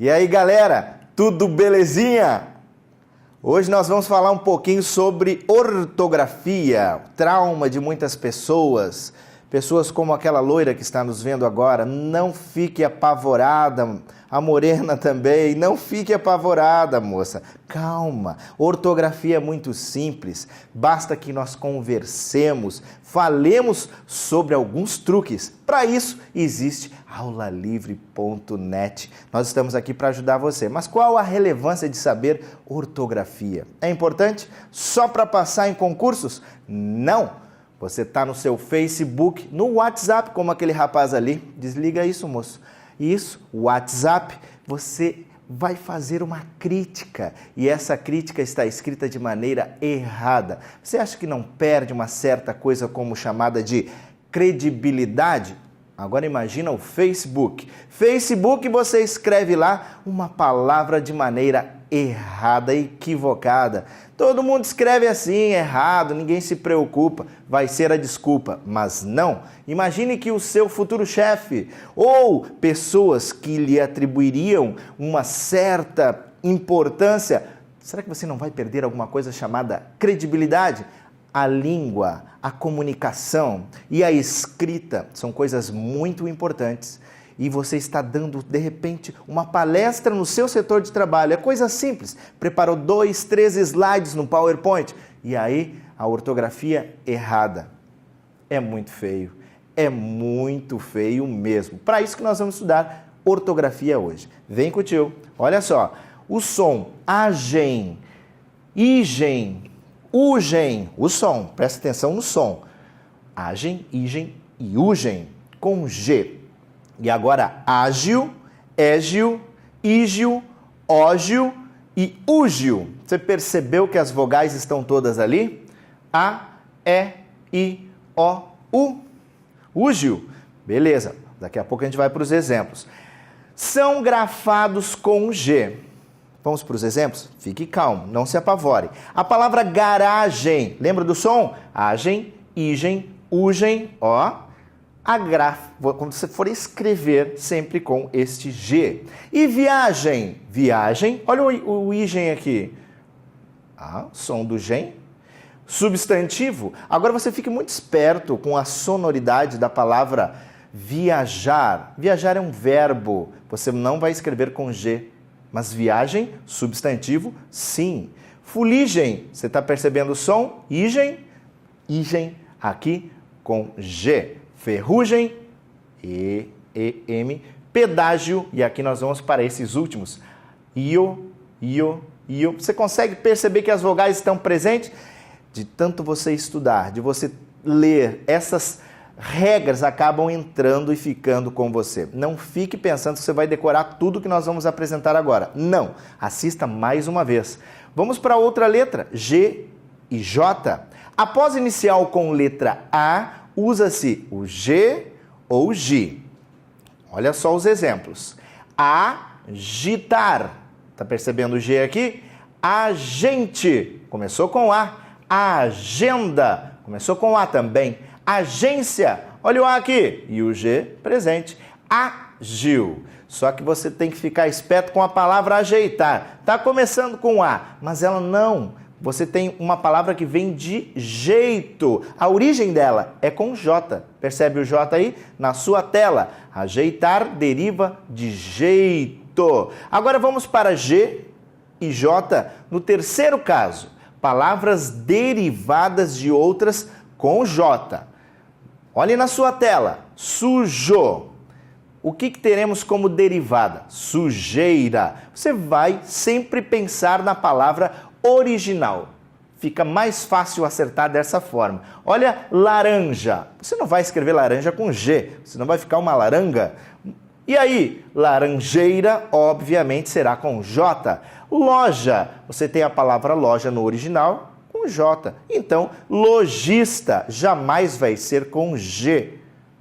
E aí, galera, tudo belezinha? Hoje nós vamos falar um pouquinho sobre ortografia, trauma de muitas pessoas. Pessoas como aquela loira que está nos vendo agora, não fique apavorada, a morena também, não fique apavorada, moça. Calma, ortografia é muito simples, basta que nós conversemos, falemos sobre alguns truques. Para isso, existe aulalivre.net. Nós estamos aqui para ajudar você. Mas qual a relevância de saber ortografia? É importante só para passar em concursos? Não! Você está no seu Facebook, no WhatsApp, como aquele rapaz ali. Desliga isso, moço. Isso, WhatsApp, você vai fazer uma crítica. E essa crítica está escrita de maneira errada. Você acha que não perde uma certa coisa como chamada de credibilidade? Agora imagina o Facebook. Facebook, você escreve lá uma palavra de maneira errada, equivocada. Todo mundo escreve assim, errado, ninguém se preocupa, vai ser a desculpa. Mas não, imagine que o seu futuro chefe ou pessoas que lhe atribuiriam uma certa importância, será que você não vai perder alguma coisa chamada credibilidade? A língua, a comunicação e a escrita são coisas muito importantes. E você está dando, de repente, uma palestra no seu setor de trabalho. É coisa simples. Preparou 2, 3 slides no PowerPoint. E aí, a ortografia errada. É muito feio. É muito feio mesmo. Para isso que nós vamos estudar ortografia hoje. Vem com o tio. Olha só. O som agen, igen, ugen. O som. Presta atenção no som. Agen, igen e ugen. Com G. E agora, ágil, égil, ígil, ógil e úgil. Você percebeu que as vogais estão todas ali? A, E, I, O, U. Úgil. Beleza. Daqui a pouco a gente vai para os exemplos. São grafados com G. Vamos para os exemplos? Fique calmo, não se apavore. A palavra garagem. Lembra do som? Agem, igen, ugem, ó. Quando você for escrever, sempre com este G. E viagem, viagem, olha o igen aqui. Som do gen. Substantivo, agora você fique muito esperto com a sonoridade da palavra viajar. Viajar é um verbo, você não vai escrever com G. Mas viagem, substantivo, sim. Fuligem, você está percebendo o som? Igen, igen, aqui com G. Ferrugem, E-E-M, pedágio, e aqui nós vamos para esses últimos, io, io, io. Você consegue perceber que as vogais estão presentes? De tanto você estudar, de você ler, essas regras acabam entrando e ficando com você. Não fique pensando que você vai decorar tudo que nós vamos apresentar agora. Não, assista mais uma vez. Vamos para outra letra, G e J. Após inicial com letra A, usa-se o G ou o G. Olha só os exemplos. Agitar. Está percebendo o G aqui? Agente. Começou com A. Agenda. Começou com A também. Agência. Olha o A aqui. E o G presente. Agil. Só que você tem que ficar esperto com a palavra ajeitar. Está começando com A, mas ela não. Você tem uma palavra que vem de jeito. A origem dela é com J. Percebe o J aí? Na sua tela. Ajeitar deriva de jeito. Agora vamos para G e J no terceiro caso. Palavras derivadas de outras com J. Olhe na sua tela. Sujo. O que teremos como derivada? Sujeira. Você vai sempre pensar na palavra original. Fica mais fácil acertar dessa forma. Olha, laranja. Você não vai escrever laranja com G, senão vai ficar uma laranga. E aí, laranjeira, obviamente, será com J. Loja. Você tem a palavra loja no original com J. Então, lojista jamais vai ser com G.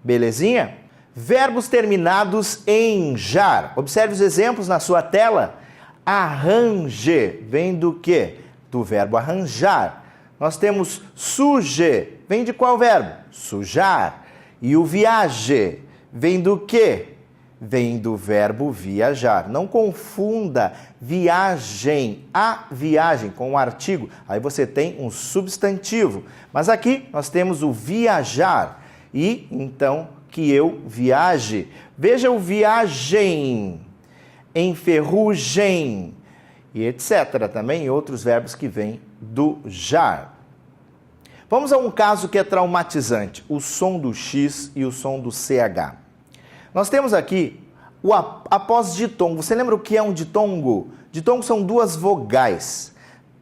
Belezinha? Verbos terminados em jar. Observe os exemplos na sua tela. Arranje vem do quê? Do verbo arranjar. Nós temos suje, vem de qual verbo? Sujar. E o viaje vem do quê? vem do verbo viajar. Não confunda viagem, a viagem, com o artigo. Aí você tem um substantivo. Mas aqui nós temos o viajar. E então que eu viaje. Veja o viagem, enferrugem e etc. Também outros verbos que vêm do jar. Vamos a um caso que é traumatizante, o som do X e o som do CH. Nós temos aqui o após ditongo. Você lembra o que é um ditongo? Ditongo são duas vogais,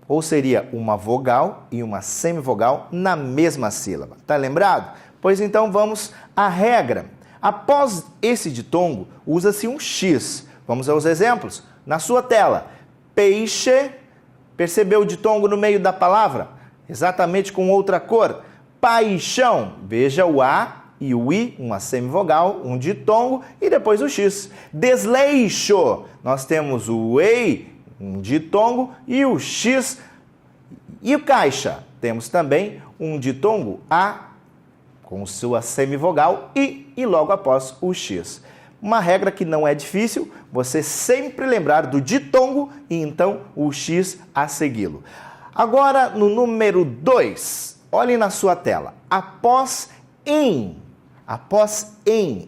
ou seria uma vogal e uma semivogal na mesma sílaba. Tá lembrado? Pois então vamos à regra. Após esse ditongo, usa-se um X. Vamos aos exemplos. Na sua tela, peixe, percebeu o ditongo no meio da palavra? Exatamente com outra cor. Paixão, veja o A e o I, uma semivogal, um ditongo e depois o X. Desleixo, nós temos o EI, um ditongo e o X. E o caixa, temos também um ditongo A com sua semivogal e logo após o X. Uma regra que não é difícil, você sempre lembrar do ditongo e então o X a segui-lo. Agora, no número 2, olhem na sua tela. Após em,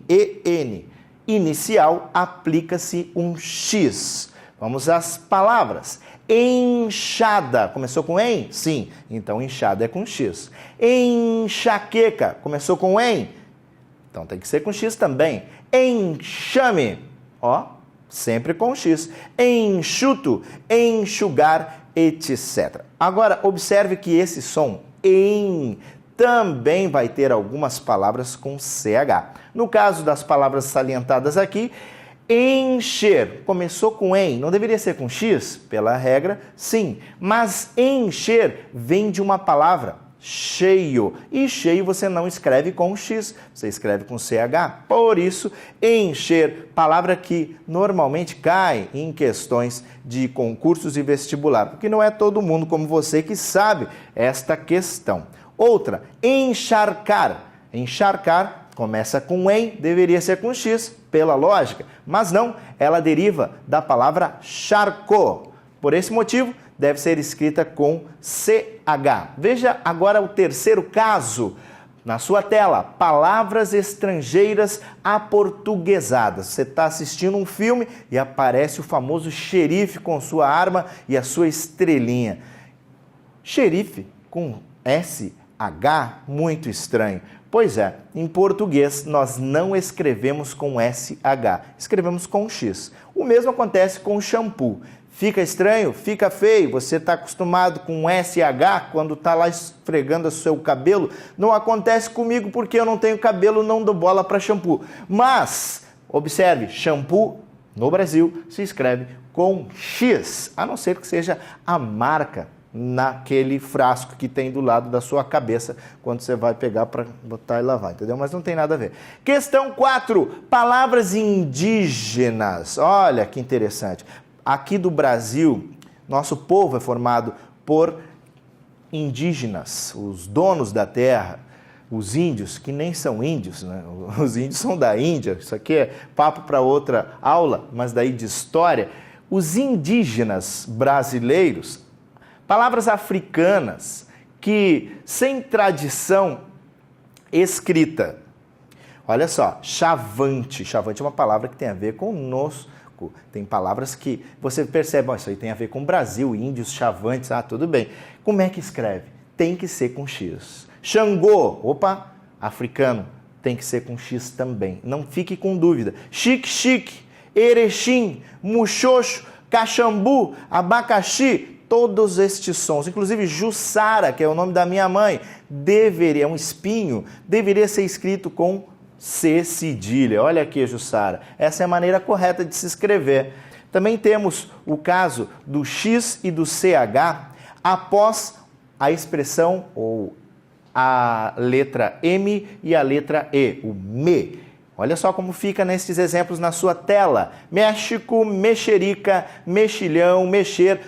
EN, inicial, aplica-se um X. Vamos às palavras. Enxada, começou com em? Sim, então enxada é com X. Enxaqueca, começou com em? Então tem que ser com X também. Enxame, ó, sempre com X. Enxuto, enxugar, etc. Agora, observe que esse som em também vai ter algumas palavras com CH. No caso das palavras salientadas aqui, encher, começou com em, não deveria ser com X? Pela regra, sim. Mas encher vem de uma palavra, cheio. E cheio você não escreve com X, você escreve com CH. Por isso, encher, palavra que normalmente cai em questões de concursos e vestibular, porque não é todo mundo como você que sabe esta questão. Outra, encharcar. Encharcar começa com em, deveria ser com X, pela lógica, mas não, ela deriva da palavra charcou. Por esse motivo, deve ser escrita com CH. Veja agora o terceiro caso. Na sua tela, palavras estrangeiras aportuguesadas. Você está assistindo um filme e aparece o famoso xerife com sua arma e a sua estrelinha. Xerife com SH, muito estranho. Pois é, em português nós não escrevemos com SH, escrevemos com X. O mesmo acontece com o shampoo. Fica estranho? Fica feio? Você está acostumado com SH quando está lá esfregando o seu cabelo? Não acontece comigo porque eu não tenho cabelo, não dou bola para shampoo. Mas, observe, shampoo no Brasil se escreve com X, a não ser que seja a marca naquele frasco que tem do lado da sua cabeça quando você vai pegar para botar e lavar, entendeu? Mas não tem nada a ver. Questão 4, palavras indígenas. Olha que interessante. Aqui do Brasil, nosso povo é formado por indígenas, os donos da terra, os índios, que nem são índios, né? Os índios são da Índia, isso aqui é papo para outra aula, mas daí de história. Os indígenas brasileiros, palavras africanas que sem tradição escrita. Olha só, chavante. Chavante é uma palavra que tem a ver conosco. Tem palavras que você percebe, isso aí tem a ver com o Brasil, índios, chavantes, tudo bem. Como é que escreve? Tem que ser com X. Xangô, opa, africano, tem que ser com X também. Não fique com dúvida. Xique-xique, erechim, muxoxo, caxambu, abacaxi, todos estes sons, inclusive Jussara, que é o nome da minha mãe, é um espinho, deveria ser escrito com C cedilha. Olha aqui, Jussara, essa é a maneira correta de se escrever. Também temos o caso do X e do CH após a expressão ou a letra M e a letra E, o me. Olha só como fica nesses exemplos na sua tela. México, mexerica, mexilhão, mexer.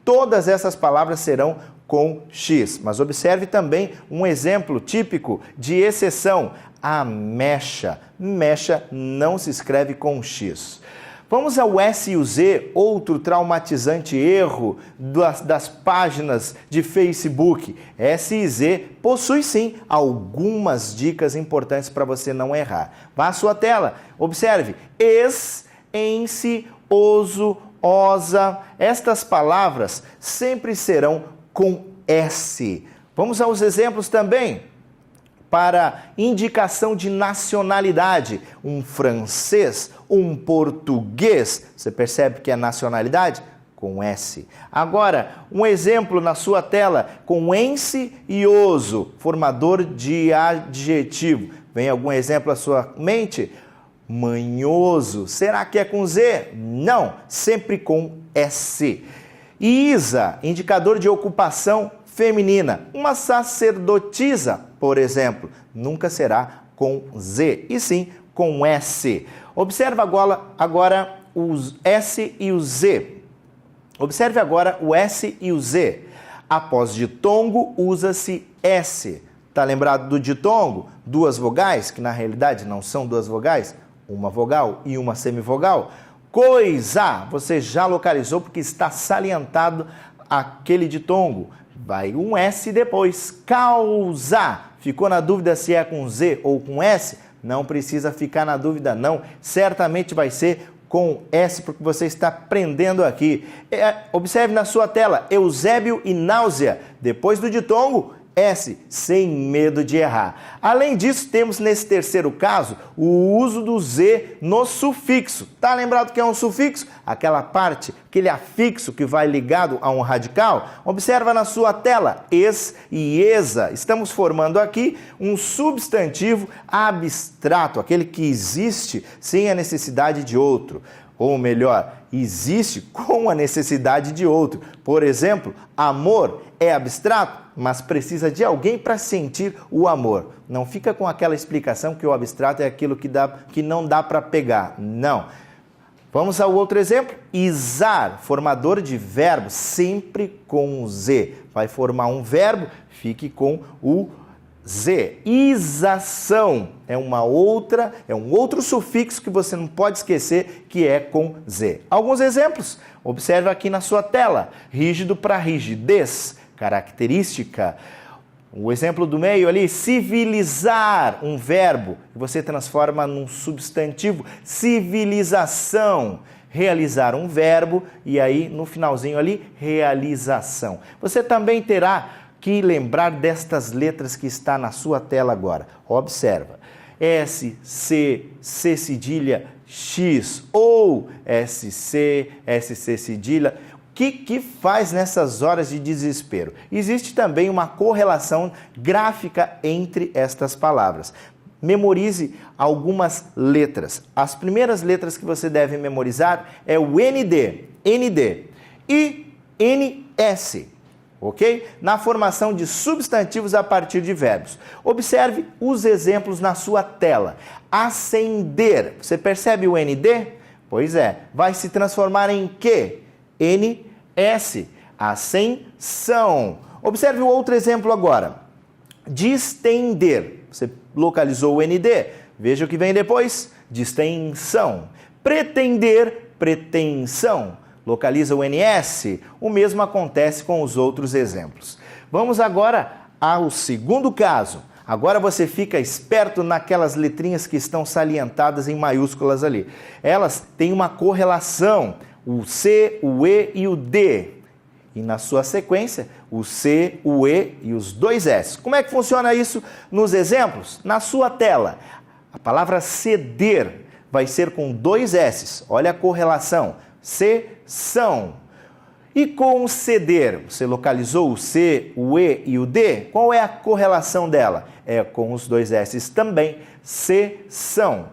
Todas essas palavras serão com X. Mas observe também um exemplo típico de exceção, ameixa. Mecha não se escreve com X. Vamos ao S e o Z, outro traumatizante erro das páginas de Facebook. S e Z possui sim algumas dicas importantes para você não errar. Vá à sua tela, observe, es, ense, oso, osa. Estas palavras sempre serão com S. Vamos aos exemplos também. Para indicação de nacionalidade, um francês, um português, você percebe que é nacionalidade? Com S. Agora, um exemplo na sua tela, com ense e oso, formador de adjetivo. Vem algum exemplo à sua mente? Manhoso, será que é com Z? Não, sempre com S. Isa, indicador de ocupação feminina. Uma sacerdotisa, por exemplo, nunca será com Z, e sim com S. Observe agora os S e o Z. Observe agora o S e o Z. Após ditongo, usa-se S. Está lembrado do ditongo? Duas vogais, que na realidade não são duas vogais, uma vogal e uma semivogal. Coisa, você já localizou porque está salientado aquele ditongo. Vai um S depois. Causa. Ficou na dúvida se é com Z ou com S? Não precisa ficar na dúvida, não. Certamente vai ser com S, porque você está aprendendo aqui. Observe na sua tela, Eusébio e náusea. Depois do ditongo, S, sem medo de errar. Além disso, temos nesse terceiro caso o uso do Z no sufixo. Tá lembrado que é um sufixo? Aquela parte, aquele afixo que vai ligado a um radical? Observa na sua tela, es e esa. Estamos formando aqui um substantivo abstrato, aquele que existe sem a necessidade de outro. Ou melhor, existe com a necessidade de outro. Por exemplo, amor é abstrato, mas precisa de alguém para sentir o amor. Não fica com aquela explicação que o abstrato é aquilo que não dá para pegar. Não. Vamos ao outro exemplo. Izar, formador de verbo, sempre com Z. Vai formar um verbo, fique com o Z. Ização é um outro sufixo que você não pode esquecer, que é com Z. Alguns exemplos, observe aqui na sua tela. Rígido para rigidez, característica. O exemplo do meio ali, civilizar, um verbo, que você transforma num substantivo, civilização. Realizar um verbo e aí no finalzinho ali, realização. Você também terá que lembrar destas letras que está na sua tela agora. Observa, S, C, C cedilha, X ou SC, SC cedilha. O que faz nessas horas de desespero? Existe também uma correlação gráfica entre estas palavras. Memorize algumas letras. As primeiras letras que você deve memorizar é o ND, ND e NS. Ok? Na formação de substantivos a partir de verbos. Observe os exemplos na sua tela. Acender. Você percebe o ND? Pois é. Vai se transformar em quê? NS. Ascensão. Observe o outro exemplo agora. Distender. Você localizou o ND. Veja o que vem depois. Distensão. Pretender. Pretensão. Localiza o NS, o mesmo acontece com os outros exemplos. Vamos agora ao segundo caso. Agora você fica esperto naquelas letrinhas que estão salientadas em maiúsculas ali. Elas têm uma correlação, o C, o E e o D. E na sua sequência, o C, o E e os dois S. Como é que funciona isso nos exemplos? Na sua tela, a palavra ceder vai ser com dois S. Olha a correlação. Cessão. E com ceder, você localizou o C, o E e o D? Qual é a correlação dela? É com os dois S também. Cessão.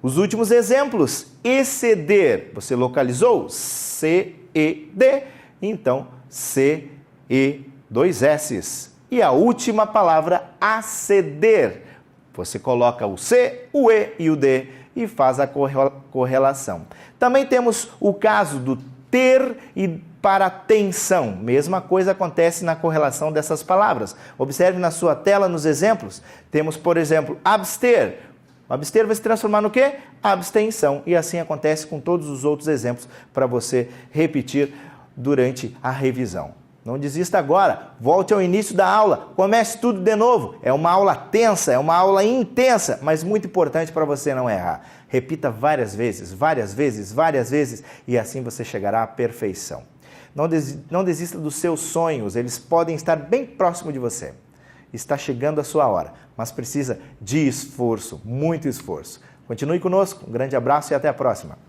Os últimos exemplos, exceder, você localizou C, E, D, então C, E, dois S. E a última palavra, aceder, você coloca o C, o E e o D e faz a correlação. Também temos o caso do ter e para tensão. Mesma coisa acontece na correlação dessas palavras. Observe na sua tela, nos exemplos. Temos, por exemplo, abster. O abster vai se transformar no quê? Abstenção. E assim acontece com todos os outros exemplos para você repetir durante a revisão. Não desista agora, volte ao início da aula, comece tudo de novo. É uma aula tensa, é uma aula intensa, mas muito importante para você não errar. Repita várias vezes, várias vezes, várias vezes e assim você chegará à perfeição. Não desista dos seus sonhos, eles podem estar bem próximo de você. Está chegando a sua hora, mas precisa de esforço, muito esforço. Continue conosco, um grande abraço e até a próxima.